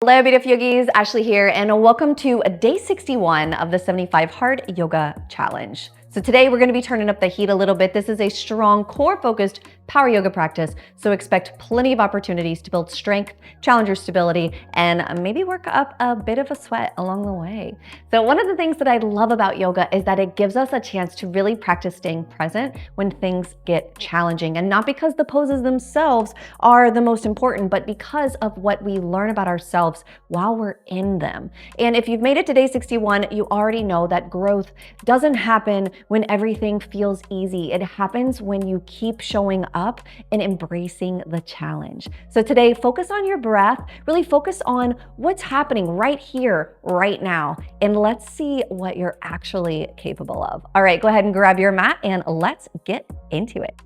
Hello, beautiful yogis. Ashley here, and welcome to day 61 of the 75 Hard Yoga Challenge. So today we're going to be turning up the heat a little bit. This is a strong core-focused power yoga practice, so expect plenty of opportunities to build strength, challenge your stability, and maybe work up a bit of a sweat along the way. So one of the things that I love about yoga is that it gives us a chance to really practice staying present when things get challenging, and not because the poses themselves are the most important, but because of what we learn about ourselves while we're in them. And if you've made it to day 61, you already know that growth doesn't happen when everything feels easy. It happens when you keep showing up and embracing the challenge. So today, focus on your breath, really focus on what's happening right here, right now, and let's see what you're actually capable of. All right, go ahead and grab your mat and let's get into it.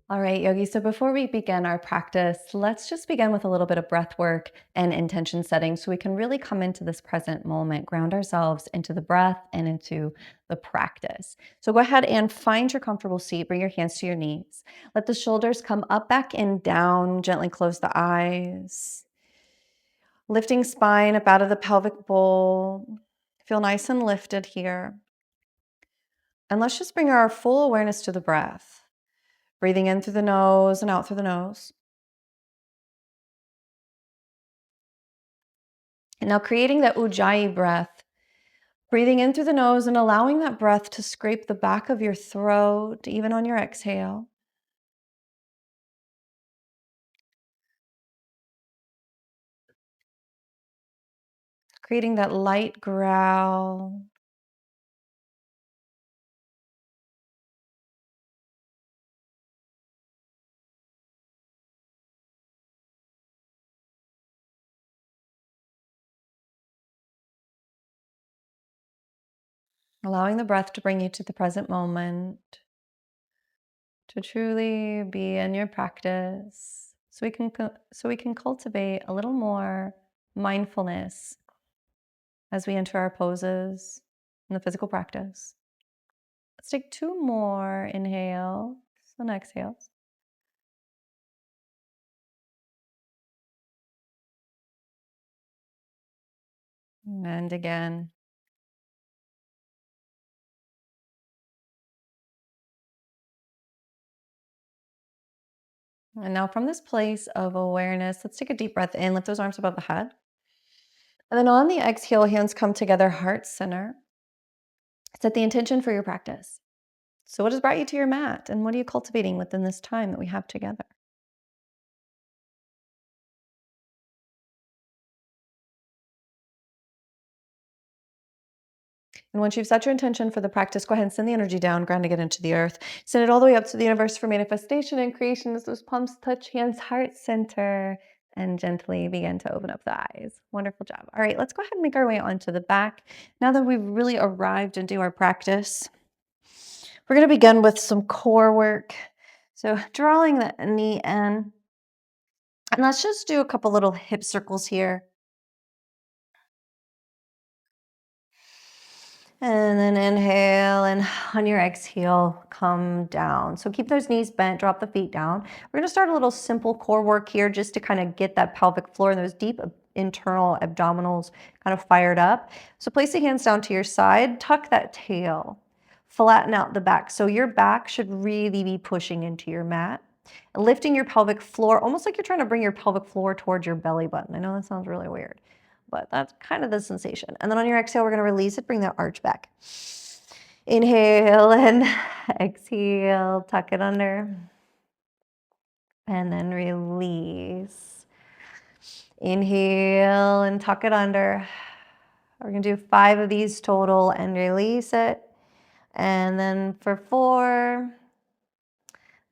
All right, yogi, so before we begin our practice, let's just begin with a little bit of breath work and intention setting so we can really come into this present moment, ground ourselves into the breath and into the practice. So go ahead and find your comfortable seat, bring your hands to your knees. Let the shoulders come up, back, and down. Gently close the eyes. Lifting spine up out of the pelvic bowl. Feel nice and lifted here. And let's just bring our full awareness to the breath. Breathing in through the nose and out through the nose. And now creating that Ujjayi breath. Breathing in through the nose and allowing that breath to scrape the back of your throat, even on your exhale. Creating that light growl. Allowing the breath to bring you to the present moment. To truly be in your practice. So we can cultivate a little more mindfulness as we enter our poses in the physical practice. Let's take 2 more inhales and exhales. And again. And now from this place of awareness, let's take a deep breath in, lift those arms above the head. And then on the exhale, hands come together, heart center. Set the intention for your practice. So what has brought you to your mat, and what are you cultivating within this time that we have together? And once you've set your intention for the practice, go ahead and send the energy down, grounding it into the earth. Send it all the way up to the universe for manifestation and creation as those palms touch hands, heart center, and gently begin to open up the eyes. Wonderful job. All right, let's go ahead and make our way onto the back. Now that we've really arrived into our practice, we're going to begin with some core work. So drawing the knee in. And let's just do a couple little hip circles here. And then inhale, and on your exhale, come down. So keep those knees bent, drop the feet down. We're gonna start a little simple core work here just to kind of get that pelvic floor and those deep internal abdominals kind of fired up. So place the hands down to your side, tuck that tail, flatten out the back. So your back should really be pushing into your mat. Lifting your pelvic floor, almost like you're trying to bring your pelvic floor towards your belly button. I know that sounds really weird, but that's kind of the sensation. And then on your exhale, we're going to release it, bring that arch back. Inhale and exhale, tuck it under. And then release. Inhale and tuck it under. We're going to do 5 of these total and release it. And then for 4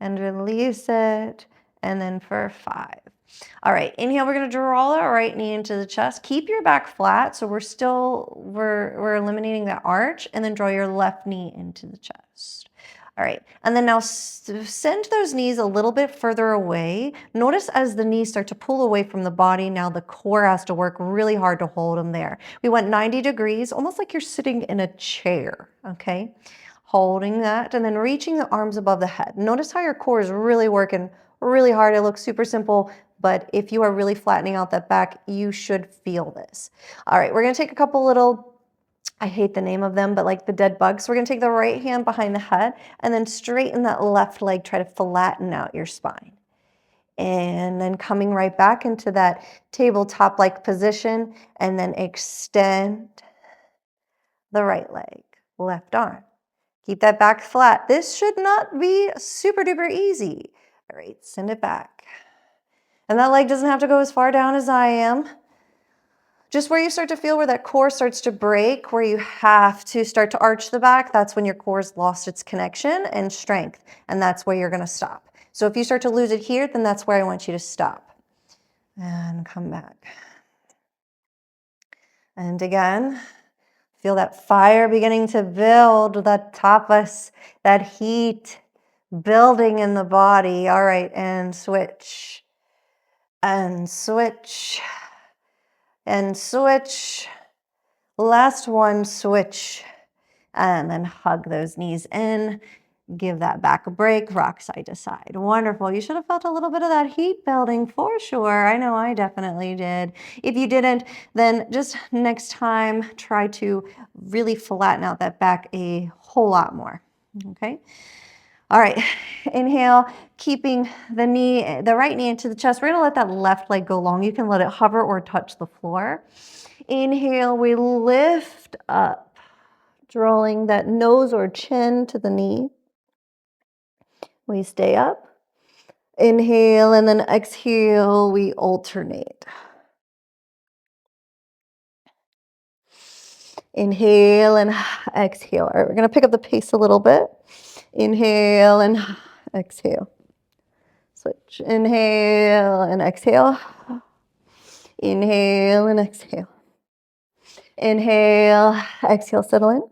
and release it. And then for 5. All right, inhale, we're gonna draw our right knee into the chest. Keep your back flat, so we're eliminating that arch, and then draw your left knee into the chest. All right, and then now send those knees a little bit further away. Notice as the knees start to pull away from the body, now the core has to work really hard to hold them there. We went 90 degrees, almost like you're sitting in a chair, okay? Holding that and then reaching the arms above the head. Notice how your core is really working really hard. It looks super simple, but if you are really flattening out that back, you should feel this. All right, we're gonna take a couple little, I hate the name of them, but like the dead bugs. So we're gonna take the right hand behind the head and then straighten that left leg, try to flatten out your spine. And then coming right back into that tabletop-like position and then extend the right leg, left arm. Keep that back flat. This should not be super duper easy. All right, send it back. And that leg doesn't have to go as far down as I am. Just where you start to feel where that core starts to break, where you have to start to arch the back, that's when your core's lost its connection and strength, and that's where you're gonna stop. So if you start to lose it here, then that's where I want you to stop. And come back. And again, feel that fire beginning to build, that tapas, that heat building in the body. All right, and switch, and switch, and switch. Last one, switch, and then hug those knees in. Give that back a break, rock side to side. Wonderful. You should have felt a little bit of that heat building for sure. I know I definitely did. If you didn't, then just next time, try to really flatten out that back a whole lot more, okay? All right, inhale, keeping the right knee into the chest. We're gonna let that left leg go long. You can let it hover or touch the floor. Inhale, we lift up, drawing that nose or chin to the knee. We stay up. Inhale, and then exhale, we alternate. Inhale and exhale. All right, we're gonna pick up the pace a little bit. Inhale and exhale. Switch. Inhale and exhale. Inhale and exhale. Inhale, exhale, settle in.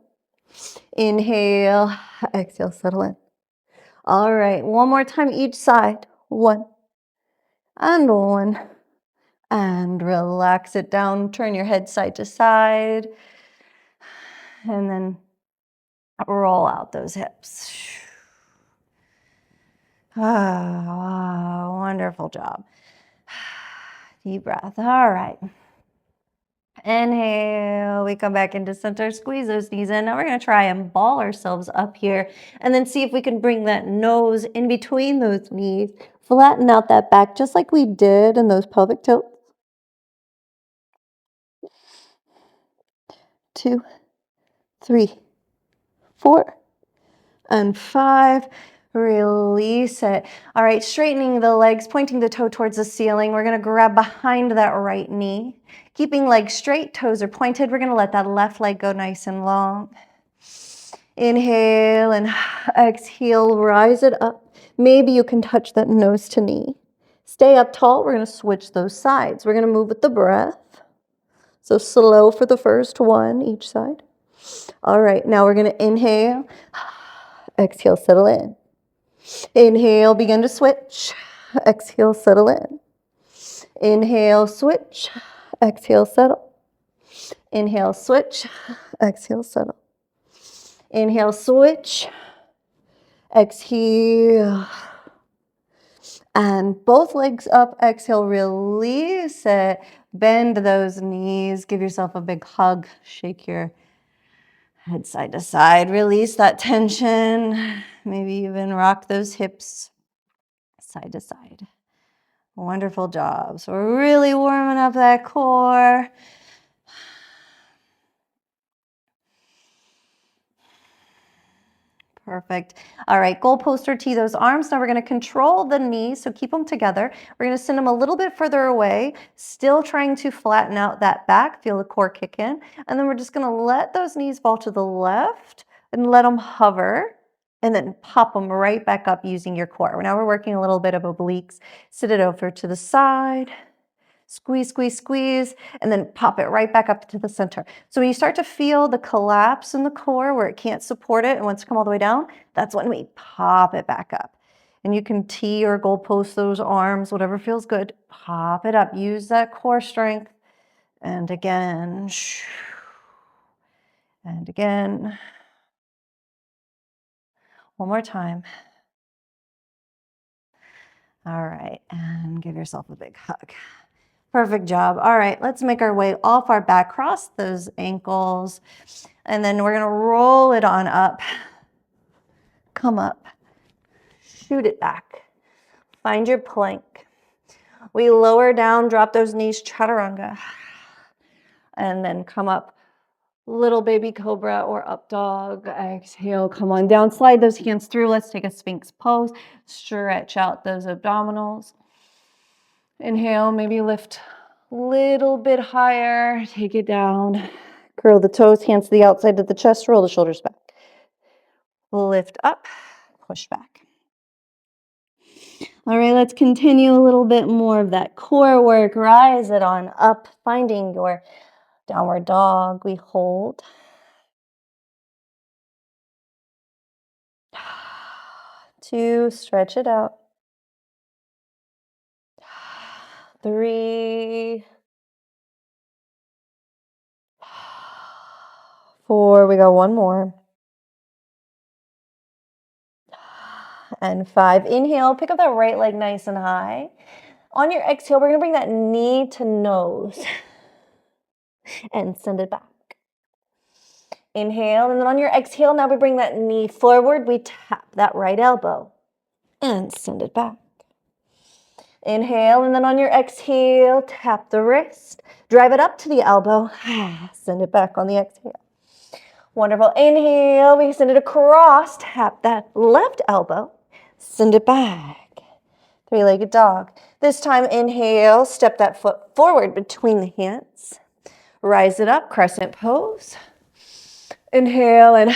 Inhale, exhale, settle in. All right, one more time each side. One, and relax it down. Turn your head side to side, and then roll out those hips. Ah, wonderful job. Deep breath. All right. Inhale, we come back into center, squeeze those knees in. Now we're gonna try and ball ourselves up here and then see if we can bring that nose in between those knees, flatten out that back just like we did in those pelvic tilts. 2, 3, 4, and 5. Release it. All right, straightening the legs, pointing the toe towards the ceiling. We're gonna grab behind that right knee. Keeping legs straight, toes are pointed. We're gonna let that left leg go nice and long. Inhale and exhale, rise it up. Maybe you can touch that nose to knee. Stay up tall. We're gonna switch those sides. We're gonna move with the breath. So slow for the first one, each side. All right, now we're gonna inhale, exhale, settle in. Inhale, begin to switch. Exhale, settle in. Inhale, switch. Exhale, settle. Inhale, switch. Exhale, settle. Inhale, switch. Exhale. And both legs up. Exhale, release it. Bend those knees. Give yourself a big hug. Shake your head side to side. Release that tension. Maybe even rock those hips side to side. Wonderful job. So we're really warming up that core. Perfect. All right, goal poster tee those arms. Now we're going to control the knees, so keep them together. We're going to send them a little bit further away, still trying to flatten out that back, feel the core kick in. And then we're just going to let those knees fall to the left and let them hover and then pop them right back up using your core. Now we're working a little bit of obliques. Sit it over to the side. Squeeze, squeeze, squeeze, and then pop it right back up to the center. So when you start to feel the collapse in the core where it can't support it and wants to come all the way down, that's when we pop it back up. And you can tee or goalpost those arms, whatever feels good. Pop it up. Use that core strength. And again. And again. One more time. All right, and give yourself a big hug. Perfect job. All right, let's make our way off our back, cross those ankles, and then we're gonna roll it on up. Come up, shoot it back. Find your plank. We lower down, drop those knees, chaturanga, and then come up. Little baby cobra or up dog. Exhale, come on down. Slide those hands through. Let's take a Sphinx pose. Stretch out those abdominals. Inhale, maybe lift a little bit higher. Take it down. Curl the toes, hands to the outside of the chest. Roll the shoulders back. Lift up, push back. All right, let's continue a little bit more of that core work. Rise it on up, finding your downward dog. We hold. 2, stretch it out. 3, 4, we got one more. And 5, inhale, pick up that right leg nice and high. On your exhale, we're gonna bring that knee to nose and send it back. Inhale, and then on your exhale, now we bring that knee forward. We tap that right elbow and send it back. Inhale, and then on your exhale, tap the wrist. Drive it up to the elbow. Send it back on the exhale. Wonderful. Inhale, we send it across. Tap that left elbow. Send it back. 3-legged dog. This time, inhale, step that foot forward between the hands. Rise it up, crescent pose. Inhale and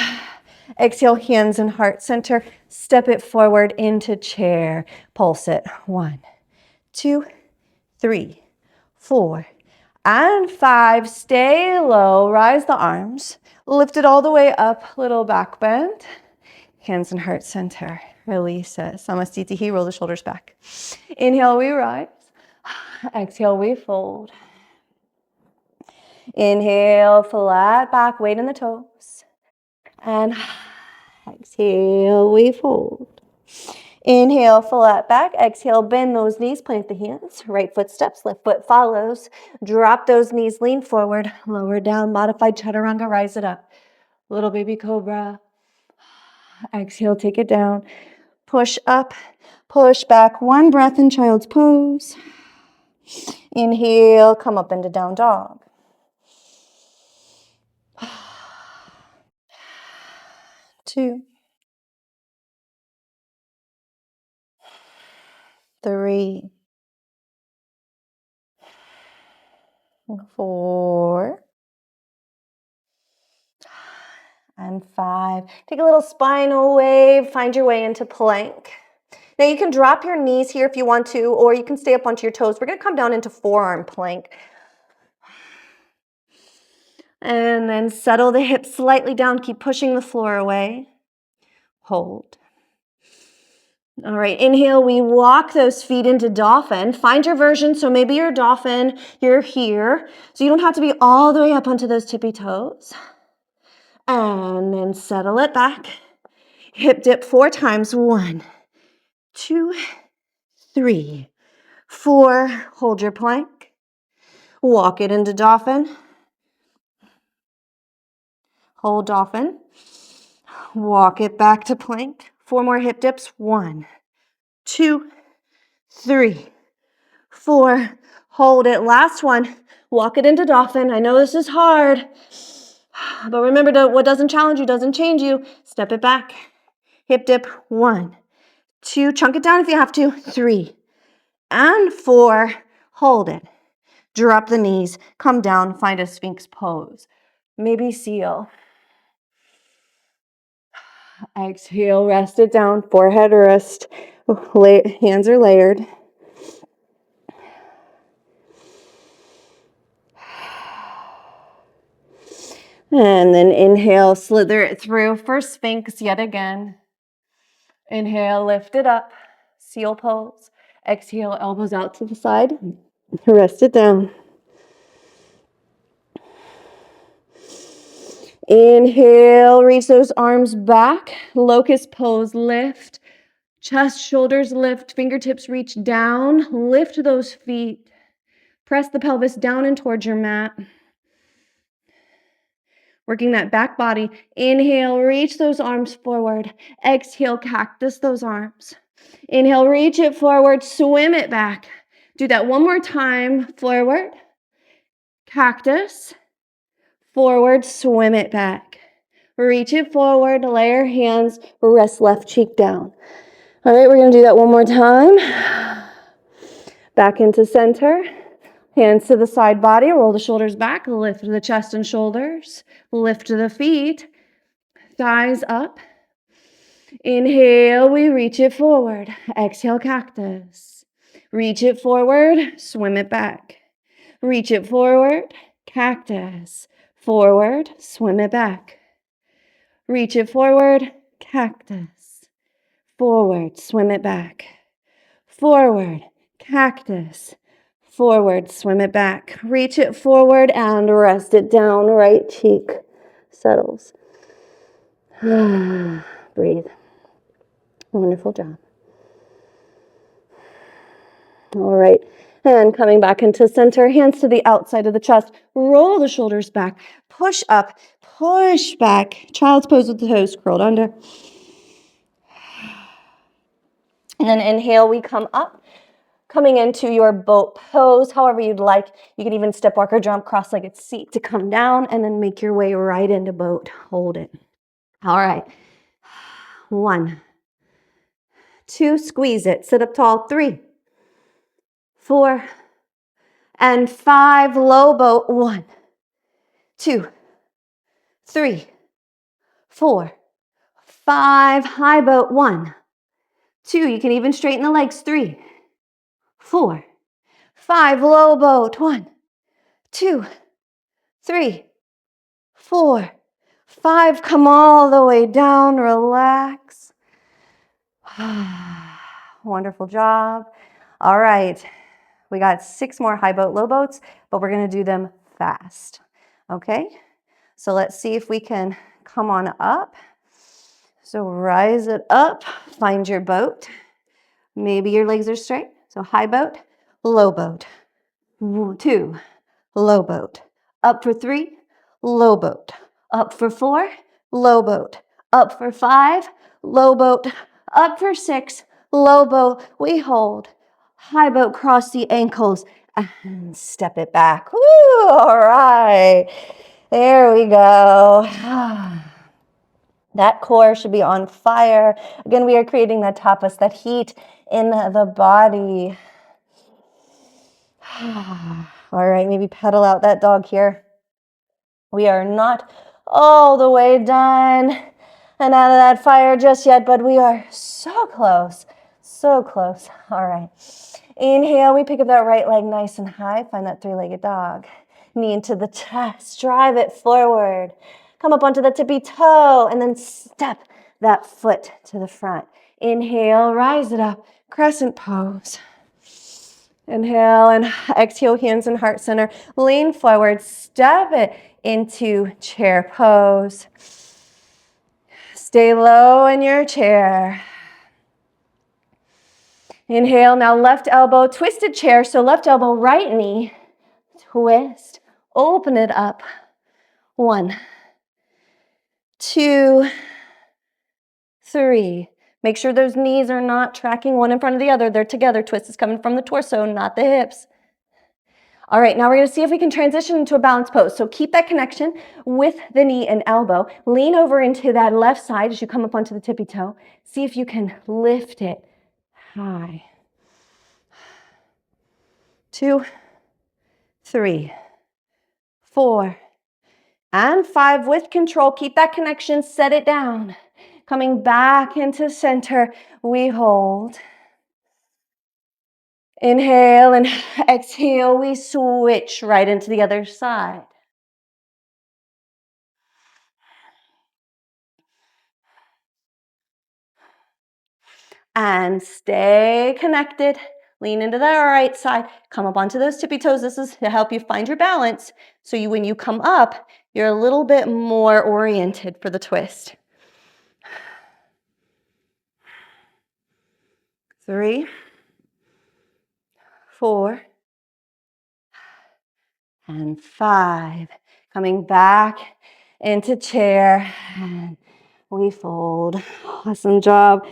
exhale, hands in heart center. Step it forward into chair. Pulse it. 1, 2, 3, 4, and 5. Stay low. Rise the arms. Lift it all the way up. Little back bend. Hands in heart center. Release it. Samasthiti. Roll the shoulders back. Inhale, we rise. Exhale, we fold. Inhale, flat back, weight in the toes. And exhale, we fold. Inhale, flat back. Exhale, bend those knees, plant the hands. Right foot steps, left foot follows. Drop those knees, lean forward, lower down, modified chaturanga, rise it up. Little baby cobra. Exhale, take it down. Push up, push back. One breath in child's pose. Inhale, come up into down dog. 2, 3, 4, and 5. Take a little spinal wave. Find your way into plank. Now you can drop your knees here if you want to, or you can stay up onto your toes. We're going to come down into forearm plank. And then settle the hips slightly down. Keep pushing the floor away. Hold. All right, inhale, we walk those feet into dolphin. Find your version. So maybe you're dolphin, you're here. So you don't have to be all the way up onto those tippy toes. And then settle it back. Hip dip 4 times. 1, 2, 3, 4. Hold your plank. Walk it into dolphin. Hold dolphin. Walk it back to plank. 4 more hip dips. 1, 2, 3, 4. Hold it. Last one. Walk it into dolphin. I know this is hard, but remember, what doesn't challenge you doesn't change you. Step it back. Hip dip. 1, 2. Chunk it down if you have to. 3, and 4. Hold it. Drop the knees. Come down. Find a Sphinx pose. Maybe seal. Exhale, rest it down, forehead wrist, hands are layered. And then inhale, slither it through for Sphinx yet again. Inhale, lift it up, seal pose. Exhale, elbows out to the side. Rest it down. Inhale, reach those arms back. Locust pose, lift. Chest, shoulders lift, fingertips reach down. Lift those feet. Press the pelvis down and towards your mat. Working that back body. Inhale, reach those arms forward. Exhale, cactus those arms. Inhale, reach it forward, swim it back. Do that one more time. Forward, cactus, forward, swim it back. Reach it forward, lay your hands, rest left cheek down. All right, we're gonna do that one more time. Back into center. Hands to the side body, roll the shoulders back, lift the chest and shoulders, lift the feet, thighs up. Inhale, we reach it forward. Exhale, cactus. Reach it forward, swim it back. Reach it forward, cactus. Forward, swim it back. Reach it forward, cactus. Forward, swim it back. Forward, cactus. Forward, swim it back. Reach it forward and rest it down. Right cheek settles. Breathe. Wonderful job. All right. And coming back into center, hands to the outside of the chest. Roll the shoulders back. Push up. Push back. Child's pose with the toes curled under. And then inhale, we come up. Coming into your boat pose, however you'd like. You can even step, walk, or jump, cross-legged seat to come down, and then make your way right into boat. Hold it. All right. 1, 2, squeeze it. Sit up tall. 3, 4, and 5. Low boat. 1, 2, 3, 4, 5. High boat. 1, 2. You can even straighten the legs. 3, 4, 5. Low boat. 1, 2, 3, 4, 5. Come all the way down. Relax. Wonderful job. All right. We got 6 more high boat, low boats, but we're going to do them fast. Okay? So let's see if we can come on up. So rise it up. Find your boat. Maybe your legs are straight. So high boat, low boat. 2, low boat. Up for 3, low boat. Up for 4, low boat. Up for 5, low boat. Up for 6, low boat. We hold. High boat, cross the ankles and step it back. Woo, all right. There we go. That core should be on fire. Again, we are creating that tapas, that heat in the body. All right, maybe pedal out that dog here. We are not all the way done and out of that fire just yet, but we are so close, so close. All right. Inhale, we pick up that right leg nice and high. Find that 3-legged dog. Knee into the chest, drive it forward. Come up onto the tippy toe and then step that foot to the front. Inhale, rise it up, crescent pose. Inhale and exhale, hands in heart center. Lean forward, step it into chair pose. Stay low in your chair. Inhale, now left elbow, twisted chair. So left elbow, right knee, twist, open it up. 1, 2, 3. Make sure those knees are not tracking one in front of the other. They're together. Twist is coming from the torso, not the hips. All right, now we're going to see if we can transition into a balanced pose. So keep that connection with the knee and elbow. Lean over into that left side as you come up onto the tippy toe. See if you can lift it high. 2, 3, 4, and 5 with control. Keep that connection, set it down. Coming back into center, we hold. Inhale and exhale, we switch right into the other side. And stay connected. Lean into the right side. Come up onto those tippy toes. This is to help you find your balance. So when you come up, you're a little bit more oriented for the twist. 3, 4, and 5. Coming back into chair. And we fold. Awesome job.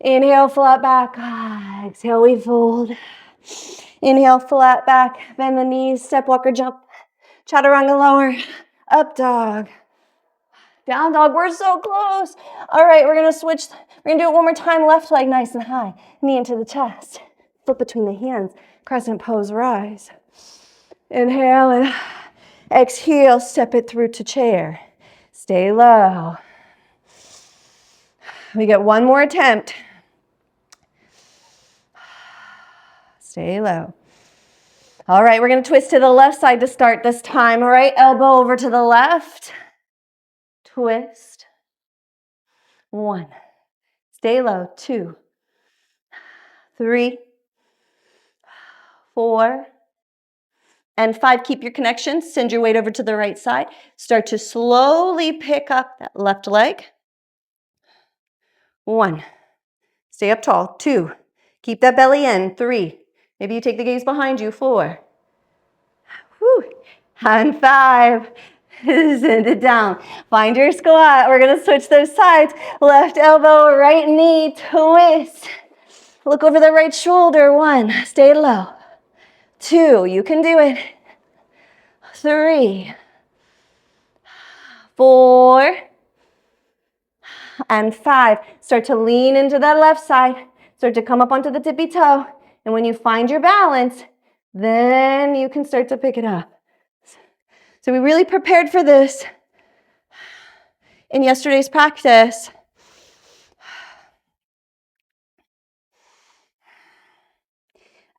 Inhale, flat back. Exhale, we fold. Inhale, flat back. Bend the knees. Step, walk, or jump. Chaturanga lower. Up dog. Down dog. We're so close. All right, we're going to switch. We're going to do it one more time. Left leg nice and high. Knee into the chest. Foot between the hands. Crescent pose, rise. Inhale and exhale. Step it through to chair. Stay low. We get one more attempt. Stay low. All right, we're going to twist to the left side to start this time. All right, elbow over to the left. Twist. 1. Stay low. 2, 3, 4, and 5. Keep your connection. Send your weight over to the right side. Start to slowly pick up that left leg. 1. Stay up tall. 2. Keep that belly in. 3. Maybe you take the gaze behind you. 4. Whew. And 5. Send it down. Find your squat. We're going to switch those sides. Left elbow, right knee, twist. Look over the right shoulder. 1. Stay low. 2. You can do it. 3, 4, and 5. Start to lean into that left side. Start to come up onto the tippy toe. And when you find your balance, then you can start to pick it up. So we really prepared for this in yesterday's practice.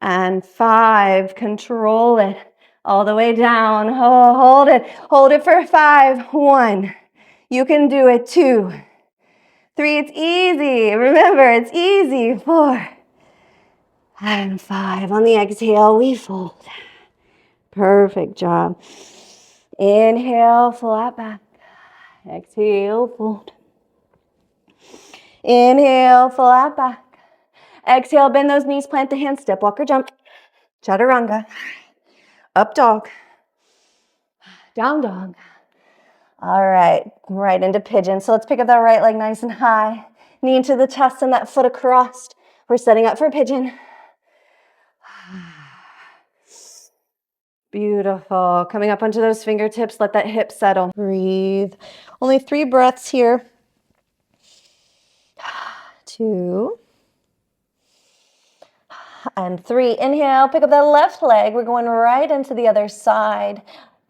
And 5, control it all the way down. Oh, hold it for 5. 1, you can do it. 2, 3, it's easy. Remember, it's easy. 4, and 5. On the exhale, we fold. Perfect job. Inhale, flat back. Exhale, fold. Inhale, flat back. Exhale, bend those knees, plant the hands, step, walk, or jump. Chaturanga. Up dog. Down dog. All right, right into pigeon. So let's pick up that right leg nice and high. Knee into the chest and that foot across. We're setting up for pigeon. Beautiful. Coming up onto those fingertips, let that hip settle. Breathe. Only 3 breaths here. 2, and 3. Inhale, pick up that left leg. We're going right into the other side.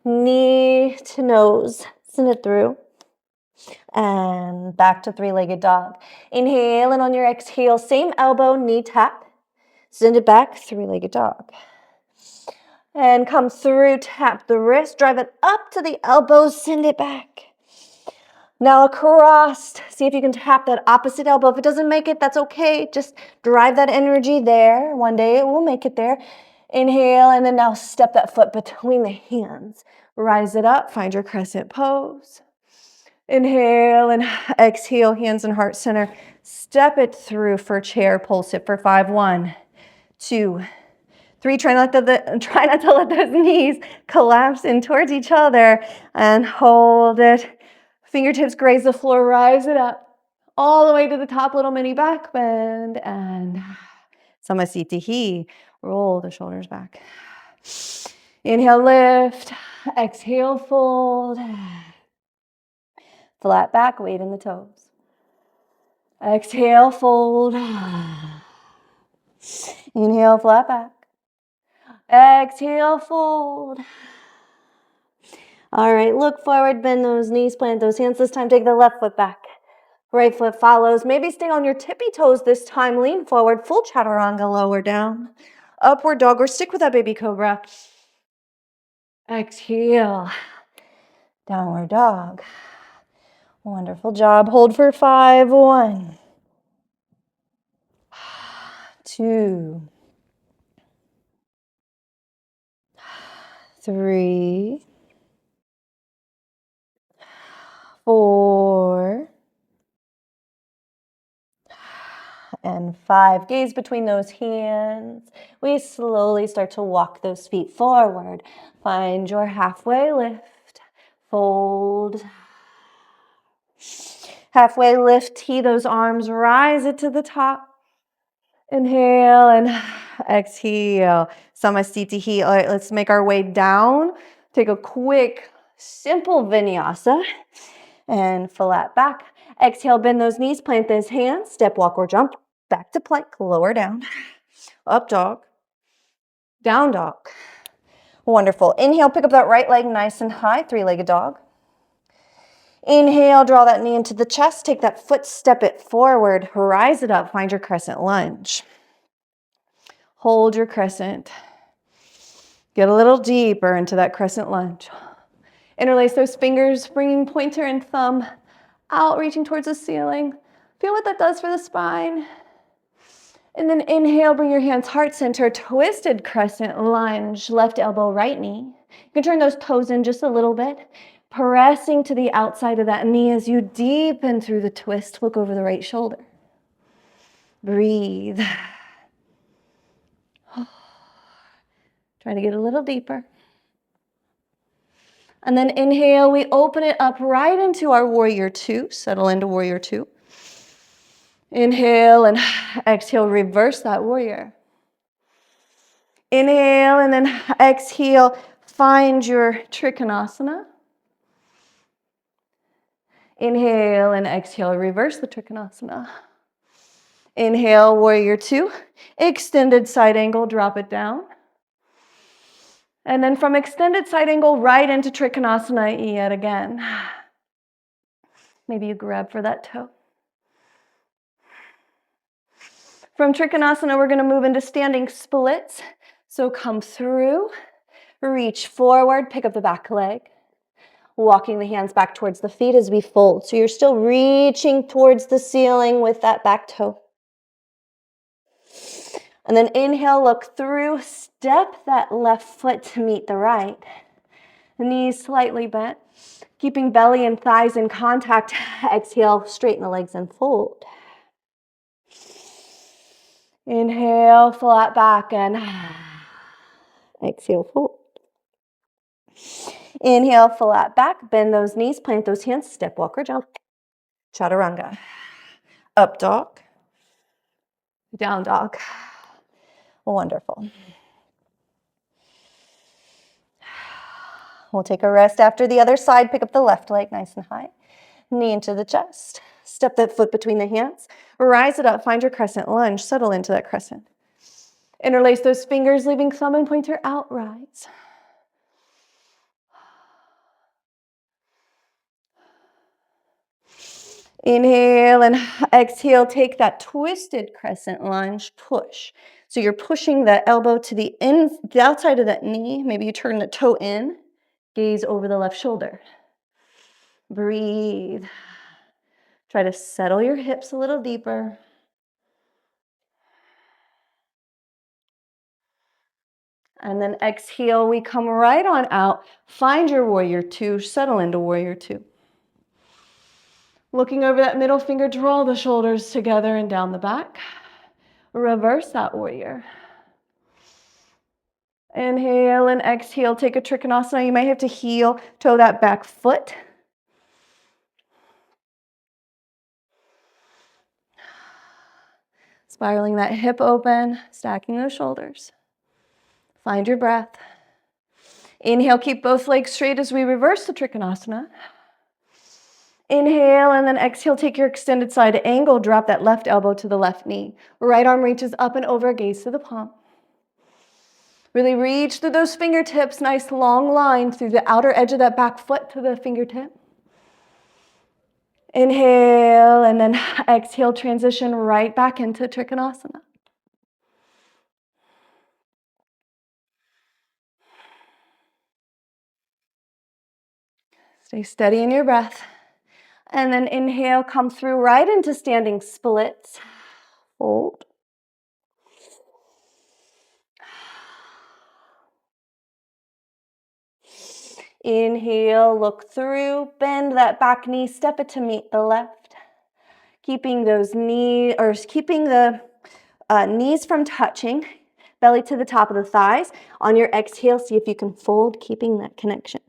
Knee to nose. Send it through. And back to 3-legged dog. Inhale, and on your exhale, same elbow, knee tap. Send it back, 3-legged dog. And come through, tap the wrist, drive it up to the elbow, send it back. Now across, see if you can tap that opposite elbow. If it doesn't make it, that's okay. Just drive that energy there. One day it will make it there. Inhale, and then now step that foot between the hands. Rise it up, find your crescent pose. Inhale and exhale, hands and heart center. Step it through for chair, pulse it for 5. 1, 2, 3. Try not to let those knees collapse in towards each other, and hold it. Fingertips graze the floor, rise it up all the way to the top, little mini back bend, and Samasthiti. Roll the shoulders back. Inhale, lift. Exhale, fold. Flat back, weight in the toes. Exhale, fold. Inhale, flat back. Exhale, fold. All right, look forward, bend those knees, plant those hands. This time, take the left foot back. Right foot follows. Maybe stay on your tippy toes this time. Lean forward, full chaturanga, lower down. Upward dog, or stick with that baby cobra. Exhale. Downward dog. Wonderful job. Hold for 5. 1, 2, 3, 4, and 5. Gaze between those hands. We slowly start to walk those feet forward. Find your halfway lift. Fold. Halfway lift, tee those arms, rise it to the top. Inhale and exhale. Samasthiti. All right, let's make our way down. Take a quick, simple vinyasa and flat back. Exhale, bend those knees, plant those hands, step, walk, or jump. Back to plank, lower down. Up dog. Down dog. Wonderful. Inhale, pick up that right leg nice and high, three-legged dog. Inhale, draw that knee into the chest. Take that foot, step it forward, rise it up, find your crescent lunge. Hold your crescent. Get a little deeper into that crescent lunge. Interlace those fingers, bringing pointer and thumb out, reaching towards the ceiling. Feel what that does for the spine. And then inhale, bring your hands heart center, twisted crescent lunge, left elbow, right knee. You can turn those toes in just a little bit, pressing to the outside of that knee as you deepen through the twist. Look over the right shoulder. Breathe. Try to get a little deeper. And then inhale, we open it up right into our warrior two. Settle into warrior two. Inhale and exhale, reverse that warrior. Inhale and then exhale, find your Trikonasana. Inhale and exhale, reverse the Trikonasana. Inhale, warrior two. Extended side angle, drop it down. And then from extended side angle, right into Trikonasana yet again. Maybe you grab for that toe. From Trikonasana, we're going to move into standing splits. So come through, reach forward, pick up the back leg. Walking the hands back towards the feet as we fold. So you're still reaching towards the ceiling with that back toe. And then inhale, look through, step that left foot to meet the right. The knees slightly bent, keeping belly and thighs in contact. Exhale, straighten the legs and fold. Inhale, flat back and exhale, fold. Inhale, flat back, bend those knees, plant those hands, step, walk, or jump. Chaturanga. Up dog. Down dog. Wonderful. We'll take a rest after the other side. Pick up the left leg nice and high. Knee into the chest. Step that foot between the hands. Rise it up. Find your crescent lunge. Settle into that crescent. Interlace those fingers, leaving thumb and pointer out. Rise. Inhale and exhale. Take that twisted crescent lunge. Push. So you're pushing that elbow to the outside of that knee. Maybe you turn the toe in. Gaze over the left shoulder. Breathe. Try to settle your hips a little deeper. And then exhale, we come right on out. Find your warrior two, settle into warrior two. Looking over that middle finger, draw the shoulders together and down the back. Reverse that warrior. Inhale and exhale, take a Trikonasana. You might have to heel toe that back foot. Spiraling that hip open, stacking those shoulders. Find your breath. Inhale, keep both legs straight as we reverse the Trikonasana. Inhale and then exhale, take your extended side angle, drop that left elbow to the left knee. Right arm reaches up and over, gaze to the palm. Really reach through those fingertips, nice long line through the outer edge of that back foot to the fingertip. Inhale and then exhale, transition right back into Trikonasana. Stay steady in your breath. And then inhale, come through right into standing splits. Fold. Inhale, look through, bend that back knee, step it to meet the left. Keeping those knees, or keeping the knees from touching, belly to the top of the thighs. On your exhale, see if you can fold, keeping that connection.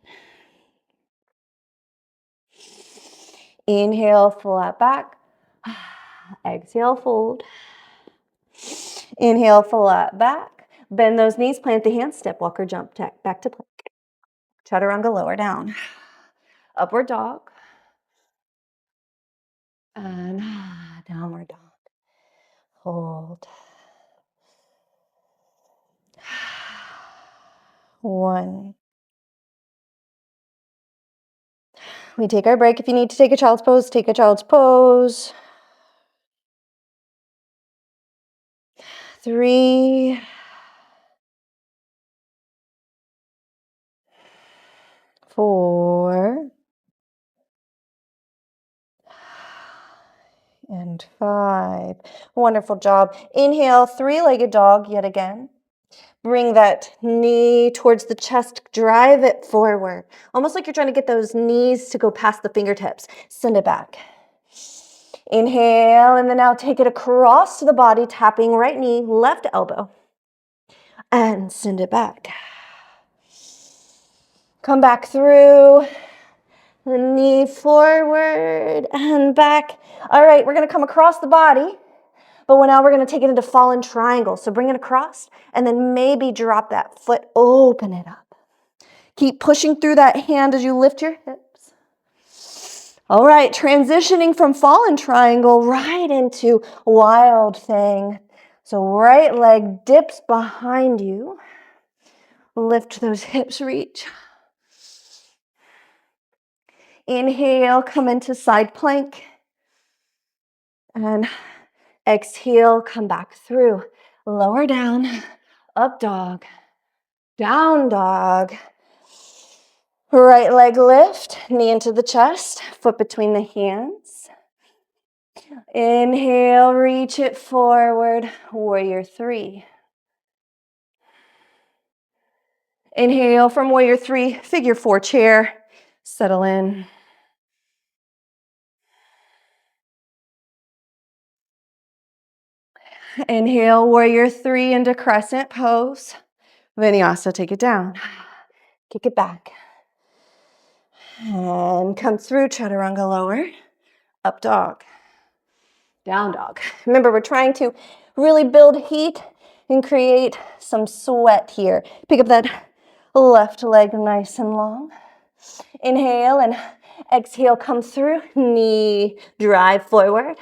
Inhale, flat back. Exhale, fold. Inhale, flat back. Bend those knees, plant the hands, step, walk, or jump, back to plank. Chaturanga, lower down. Upward dog. And downward dog. Hold. 1. We take our break. If you need to take a child's pose, take a child's pose. 3. 4. And 5. Wonderful job. Inhale, 3-legged dog yet again. Bring that knee towards the chest, drive it forward. Almost like you're trying to get those knees to go past the fingertips. Send it back. Inhale, and then now take it across the body, tapping right knee, left elbow. And send it back. Come back through. The knee forward and back. All right, we're going to come across the body. But now we're going to take it into fallen triangle. So bring it across and then maybe drop that foot, open it up. Keep pushing through that hand as you lift your hips. All right, transitioning from fallen triangle right into wild thing. So right leg dips behind you. Lift those hips, reach. Inhale, come into side plank. And exhale, come back through. Lower down, up dog, down dog. Right leg lift, knee into the chest, foot between the hands. Inhale, reach it forward, warrior 3. Inhale from warrior 3, figure 4 chair, settle in. Inhale, warrior 3 into crescent pose. Vinyasa, take it down. Kick it back. And come through chaturanga lower. Up dog. Down dog. Remember, we're trying to really build heat and create some sweat here. Pick up that left leg nice and long. Inhale and exhale, come through. Knee drive forward.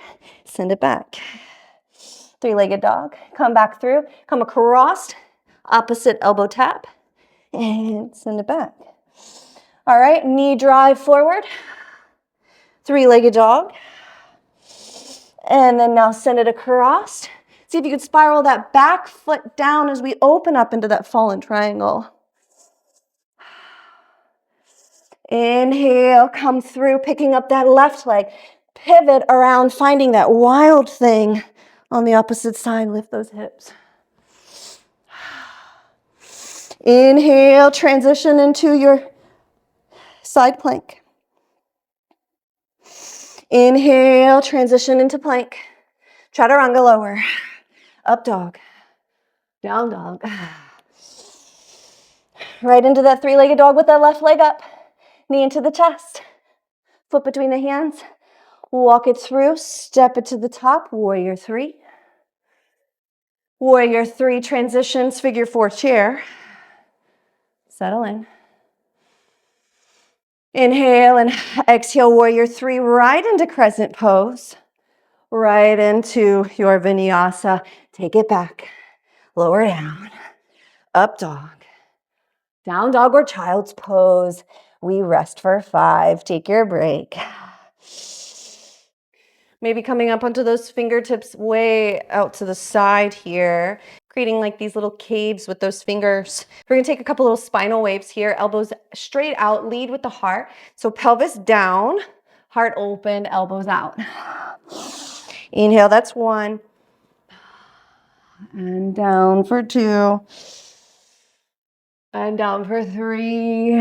Send it back. 3-legged dog. Come back through. Come across. Opposite elbow tap. And send it back. All right, knee drive forward. 3-legged dog. And then now send it across. See if you can spiral that back foot down as we open up into that fallen triangle. Inhale, come through, picking up that left leg. Pivot around, finding that wild thing on the opposite side. Lift those hips. Inhale, transition into your side plank. Inhale, transition into plank. Chaturanga lower. Up dog. Down dog. Right into that 3-legged dog with that left leg up. Knee into the chest. Foot between the hands. Walk it through. Step it to the top. Warrior 3. Warrior 3 transitions. Figure 4 chair. Settle in. Inhale and exhale, warrior 3, right into crescent pose. Right into your vinyasa. Take it back. Lower down. Up dog. Down dog or child's pose. We rest for 5. Take your break. Maybe coming up onto those fingertips way out to the side here, creating like these little caves with those fingers. We're gonna take a couple little spinal waves here, elbows straight out, lead with the heart. So pelvis down, heart open, elbows out. Inhale, that's 1. And down for 2. And down for 3.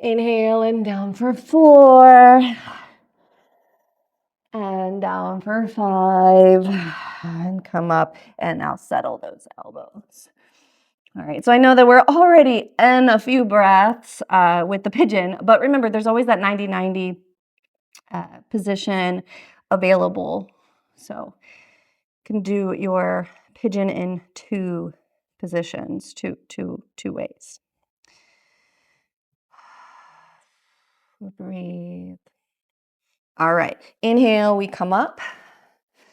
Inhale and down for 4. And down for 5. And come up and now settle those elbows. All right, so I know that we're already in a few breaths with the pigeon, but remember there's always that 90-90 position available. So you can do your pigeon in 2 positions, two ways. Breathe. All right, inhale, we come up.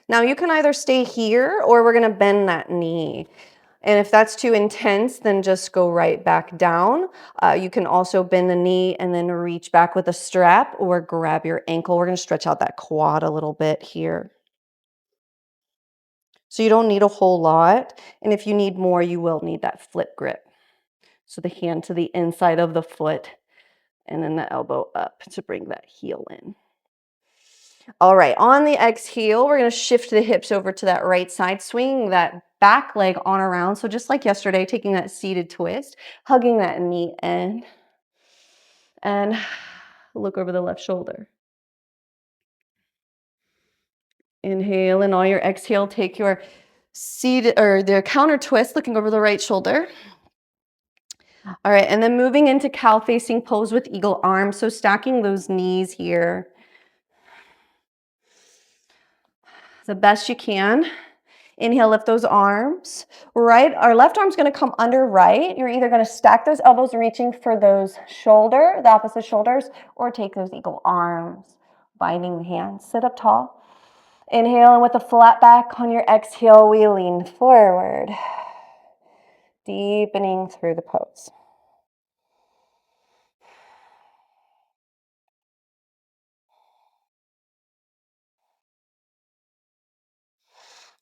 Now you can either stay here or we're gonna bend that knee. And if that's too intense, then just go right back down. You can also bend the knee and then reach back with a strap or grab your ankle. We're gonna stretch out that quad a little bit here. So you don't need a whole lot. And if you need more, you will need that flip grip. So the hand to the inside of the foot and then the elbow up to bring that heel in. All right, on the exhale, we're gonna shift the hips over to that right side, swinging that back leg on around. So just like yesterday, taking that seated twist, hugging that knee in, and look over the left shoulder. Inhale, and on your exhale, take your seated or the counter twist, looking over the right shoulder. All right, and then moving into cow facing pose with eagle arms. So stacking those knees here the best you can. Inhale, lift those arms. Right, our left arm's gonna come under right. You're either gonna stack those elbows reaching for those the opposite shoulders, or take those eagle arms, binding the hands. Sit up tall. Inhale, and with a flat back on your exhale, we lean forward, deepening through the pose.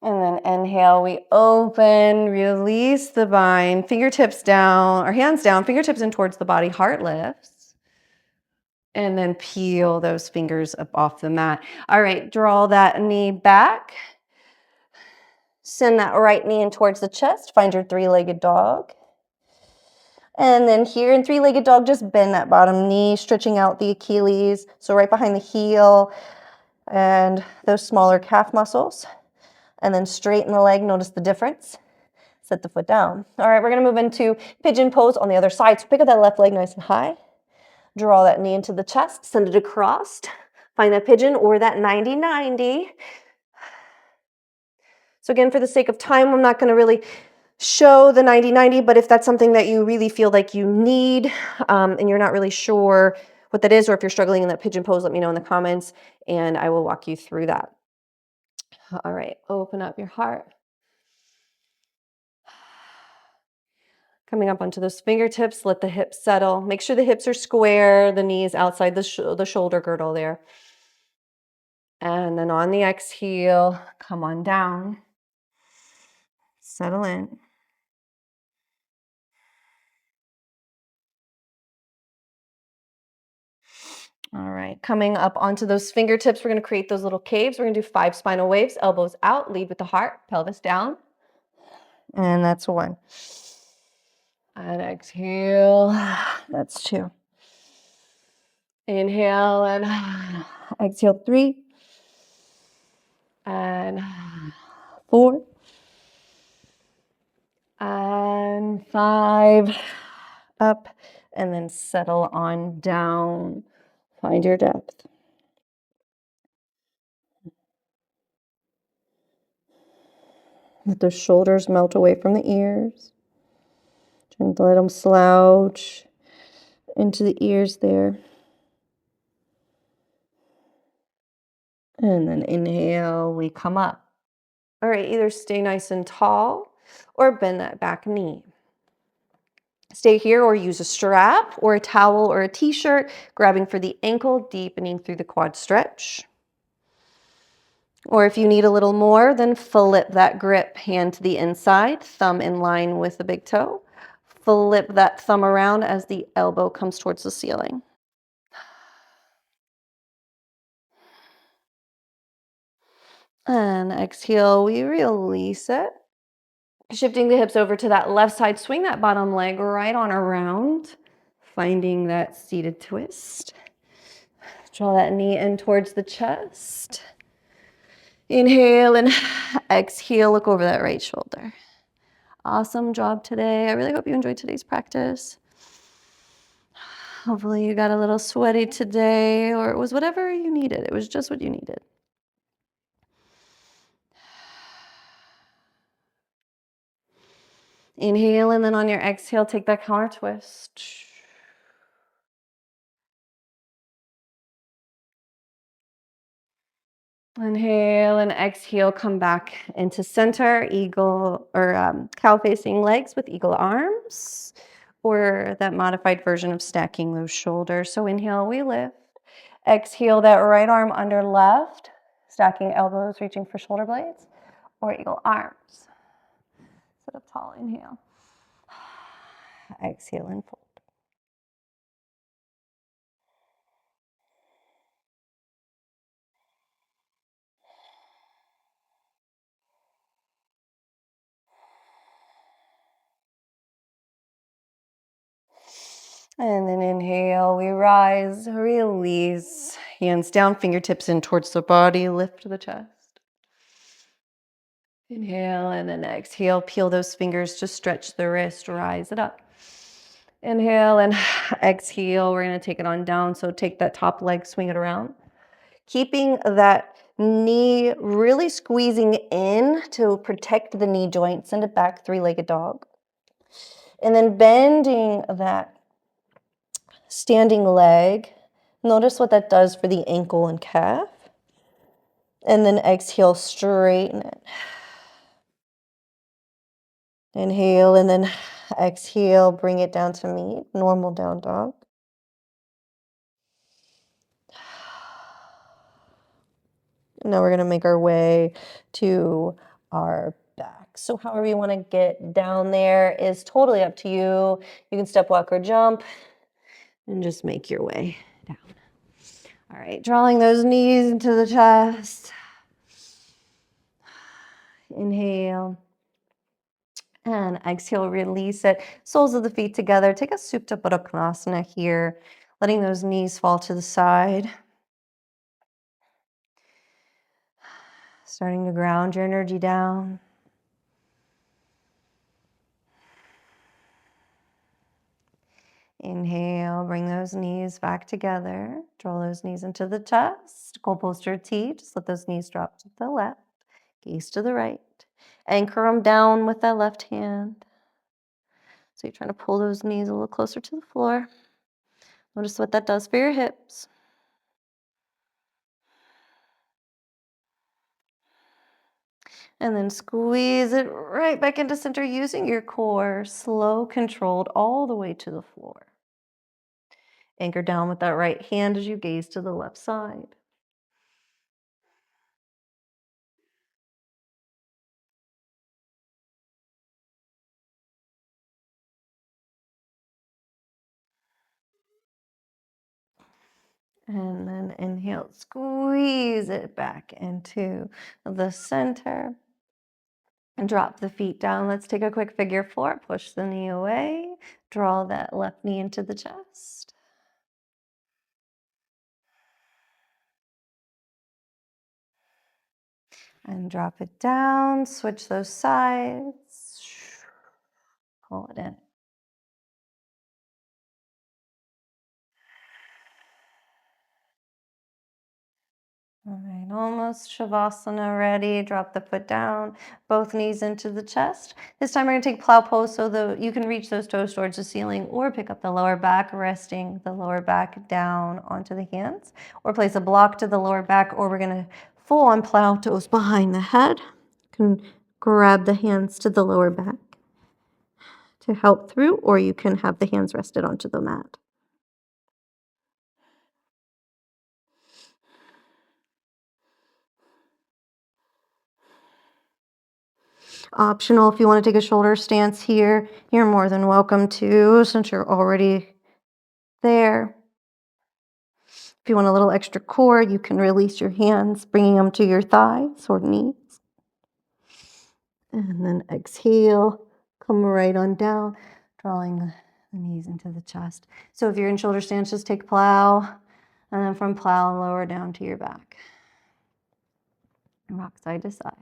And then inhale, we open, release the bind, fingertips down, or hands down, fingertips in towards the body, heart lifts. And then peel those fingers up off the mat. All right, draw that knee back. Send that right knee in towards the chest. Find your 3-legged dog. And then here in 3-legged dog, just bend that bottom knee, stretching out the Achilles. So right behind the heel and those smaller calf muscles. And then straighten the leg, notice the difference. Set the foot down. All right, we're gonna move into pigeon pose on the other side. So pick up that left leg nice and high. Draw that knee into the chest, send it across. Find that pigeon or that 90-90. So again, for the sake of time, I'm not gonna really show the 90-90, but if that's something that you really feel like you need and you're not really sure what that is, or if you're struggling in that pigeon pose, let me know in the comments and I will walk you through that. All right, open up your heart. Coming up onto those fingertips, let the hips settle. Make sure the hips are square, the knees outside the shoulder girdle there. And then on the exhale, come on down. Settle in. All right, coming up onto those fingertips, we're gonna create those little caves. We're gonna do 5 spinal waves, elbows out, lead with the heart, pelvis down. And that's 1. And exhale, that's 2. Inhale and exhale, 3. And 4. And 5. Up and then settle on down. Find your depth. Let the shoulders melt away from the ears. Trying to let them slouch into the ears there. And then inhale, we come up. All right, either stay nice and tall or bend that back knee. Stay here or use a strap or a towel or a t-shirt, grabbing for the ankle, deepening through the quad stretch. Or if you need a little more, then flip that grip, hand to the inside, thumb in line with the big toe. Flip that thumb around as the elbow comes towards the ceiling. And exhale, we release it. Shifting the hips over to that left side, swing that bottom leg right on around. Finding that seated twist. Draw that knee in towards the chest. Inhale and exhale, look over that right shoulder. Awesome job today. I really hope you enjoyed today's practice. Hopefully you got a little sweaty today, or it was whatever you needed. It was just what you needed. Inhale, and then on your exhale, take that counter twist. Inhale and exhale, come back into center, eagle or cow facing legs with eagle arms, or that modified version of stacking those shoulders. So inhale, we lift. Exhale, that right arm under left, stacking elbows, reaching for shoulder blades, or eagle arms. Sit up tall, inhale. Exhale and fold. And then inhale, we rise, release. Hands down, fingertips in towards the body, lift the chest. Inhale, and then exhale, peel those fingers to stretch the wrist, rise it up. Inhale and exhale, we're gonna take it on down. So take that top leg, swing it around. Keeping that knee really squeezing in to protect the knee joint, send it back, three-legged dog. And then bending that standing leg. Notice what that does for the ankle and calf. And then exhale, straighten it. Inhale and then exhale, bring it down to meet, normal down dog. Now we're gonna make our way to our back. So however you wanna get down there is totally up to you. You can step, walk, or jump and just make your way down. All right, drawing those knees into the chest. Inhale. And exhale, release it. Soles of the feet together. Take a Supta Baddha Konasana here, letting those knees fall to the side. Starting to ground your energy down. Inhale, bring those knees back together. Draw those knees into the chest. Goal poster T. Just let those knees drop to the left. Gaze to the right. Anchor them down with that left hand. So you're trying to pull those knees a little closer to the floor. Notice what that does for your hips. And then squeeze it right back into center using your core, slow, controlled, all the way to the floor. Anchor down with that right hand as you gaze to the left side. And then inhale, squeeze it back into the center. And drop the feet down. Let's take a quick figure four. Push the knee away. Draw that left knee into the chest. And drop it down. Switch those sides. Pull it in. All right, almost shavasana ready. Drop the foot down, both knees into the chest. This time we're gonna take plow pose so you can reach those toes towards the ceiling, or pick up the lower back, resting the lower back down onto the hands, or place a block to the lower back, or we're gonna full on plow toes behind the head. You can grab the hands to the lower back to help through, or you can have the hands rested onto the mat. Optional if you want to take a shoulder stance here, you're more than welcome to, since you're already there. If you want a little extra core, you can release your hands, bringing them to your thighs or knees. And then exhale, come right on down, drawing the knees into the chest. So if you're in shoulder stance, just take plow, and then from plow, lower down to your back. And rock side to side.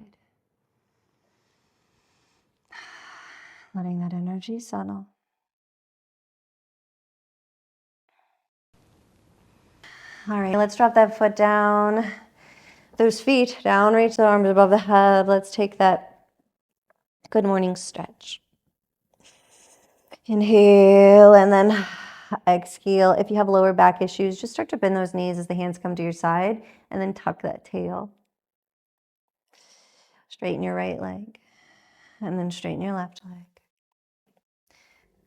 Letting that energy settle. All right, let's drop that foot down. Those feet down, reach the arms above the head. Let's take that good morning stretch. Inhale and then exhale. If you have lower back issues, just start to bend those knees as the hands come to your side and then tuck that tail. Straighten your right leg and then straighten your left leg.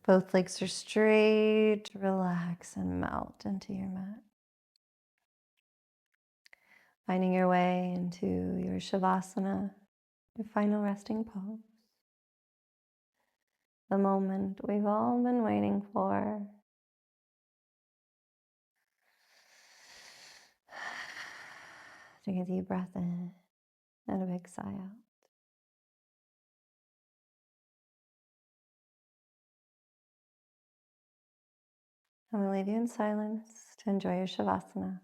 Both legs are straight. Relax and melt into your mat. Finding your way into your shavasana, your final resting pose. The moment we've all been waiting for. Take a deep breath in and a big sigh out. I'm going to leave you in silence to enjoy your shavasana.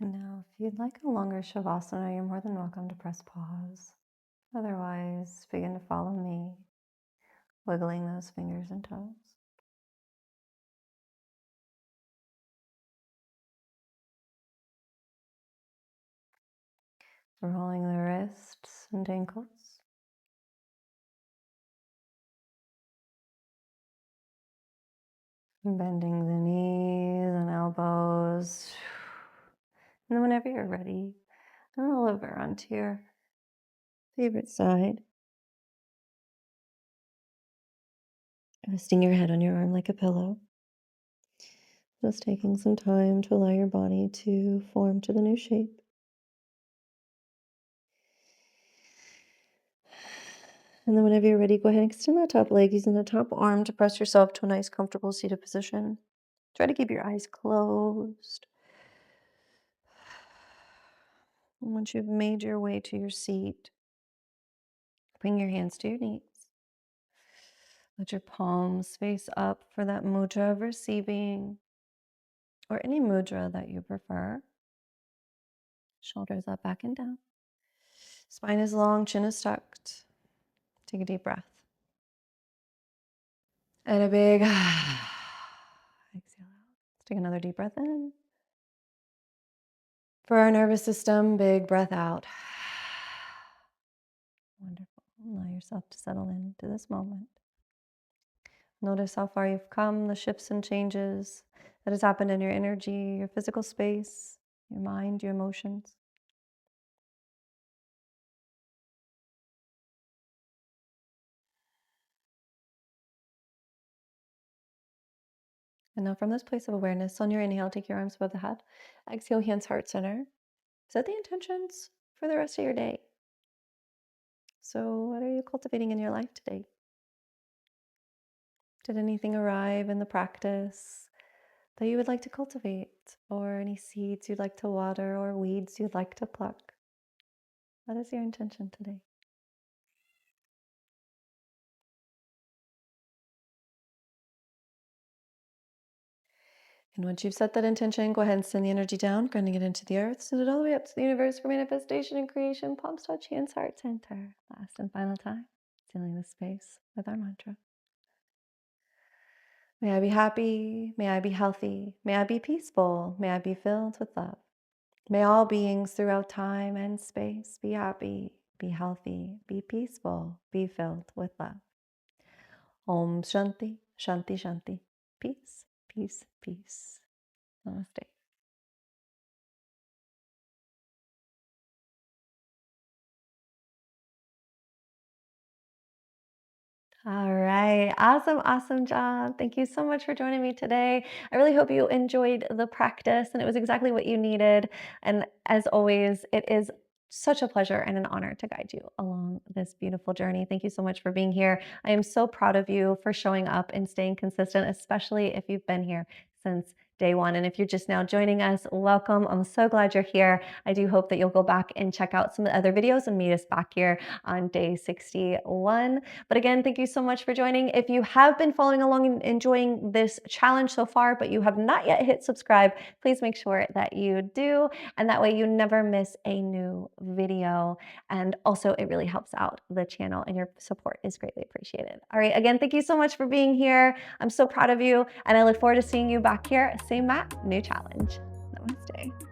And now, if you'd like a longer shavasana, you're more than welcome to press pause. Otherwise, begin to follow me, wiggling those fingers and toes. Rolling the wrists and ankles. Bending the knees and elbows. And then whenever you're ready, roll over onto your favorite side. Resting your head on your arm like a pillow. Just taking some time to allow your body to form to the new shape. And then whenever you're ready, go ahead and extend that top leg using the top arm to press yourself to a nice, comfortable seated position. Try to keep your eyes closed. And once you've made your way to your seat, bring your hands to your knees. Let your palms face up for that mudra of receiving, or any mudra that you prefer. Shoulders up, back, and down. Spine is long, chin is tucked. Take a deep breath. And a big exhale out. Let's take another deep breath in. For our nervous system, big breath out. Wonderful. Allow yourself to settle into this moment. Notice how far you've come, the shifts and changes that has happened in your energy, your physical space, your mind, your emotions. And now from this place of awareness, on your inhale, take your arms above the head. Exhale, hands heart center. Set the intentions for the rest of your day. So what are you cultivating in your life today? Did anything arrive in the practice that you would like to cultivate, or any seeds you'd like to water, or weeds you'd like to pluck? What is your intention today? And once you've set that intention, go ahead and send the energy down, grounding it into the earth, send it all the way up to the universe for manifestation and creation. Palms touch, hands heart center. Last and final time, sealing the space with our mantra. May I be happy, may I be healthy, may I be peaceful, may I be filled with love. May all beings throughout time and space be happy, be healthy, be peaceful, be filled with love. Om Shanti, Shanti, Shanti. Peace, peace, peace. Namaste. All right. Awesome. Awesome job. Thank you so much for joining me today. I really hope you enjoyed the practice and it was exactly what you needed. And as always, it is such a pleasure and an honor to guide you along this beautiful journey. Thank you so much for being here. I am so proud of you for showing up and staying consistent, especially if you've been here since day one. And if you're just now joining us, welcome. I'm so glad you're here. I do hope that you'll go back and check out some of the other videos and meet us back here on day 61. But again, thank you so much for joining. If you have been following along and enjoying this challenge so far, but you have not yet hit subscribe, please make sure that you do. And that way you never miss a new video. And also it really helps out the channel and your support is greatly appreciated. All right, again, thank you so much for being here. I'm so proud of you. And I look forward to seeing you back here. Same mat, new challenge. Namaste.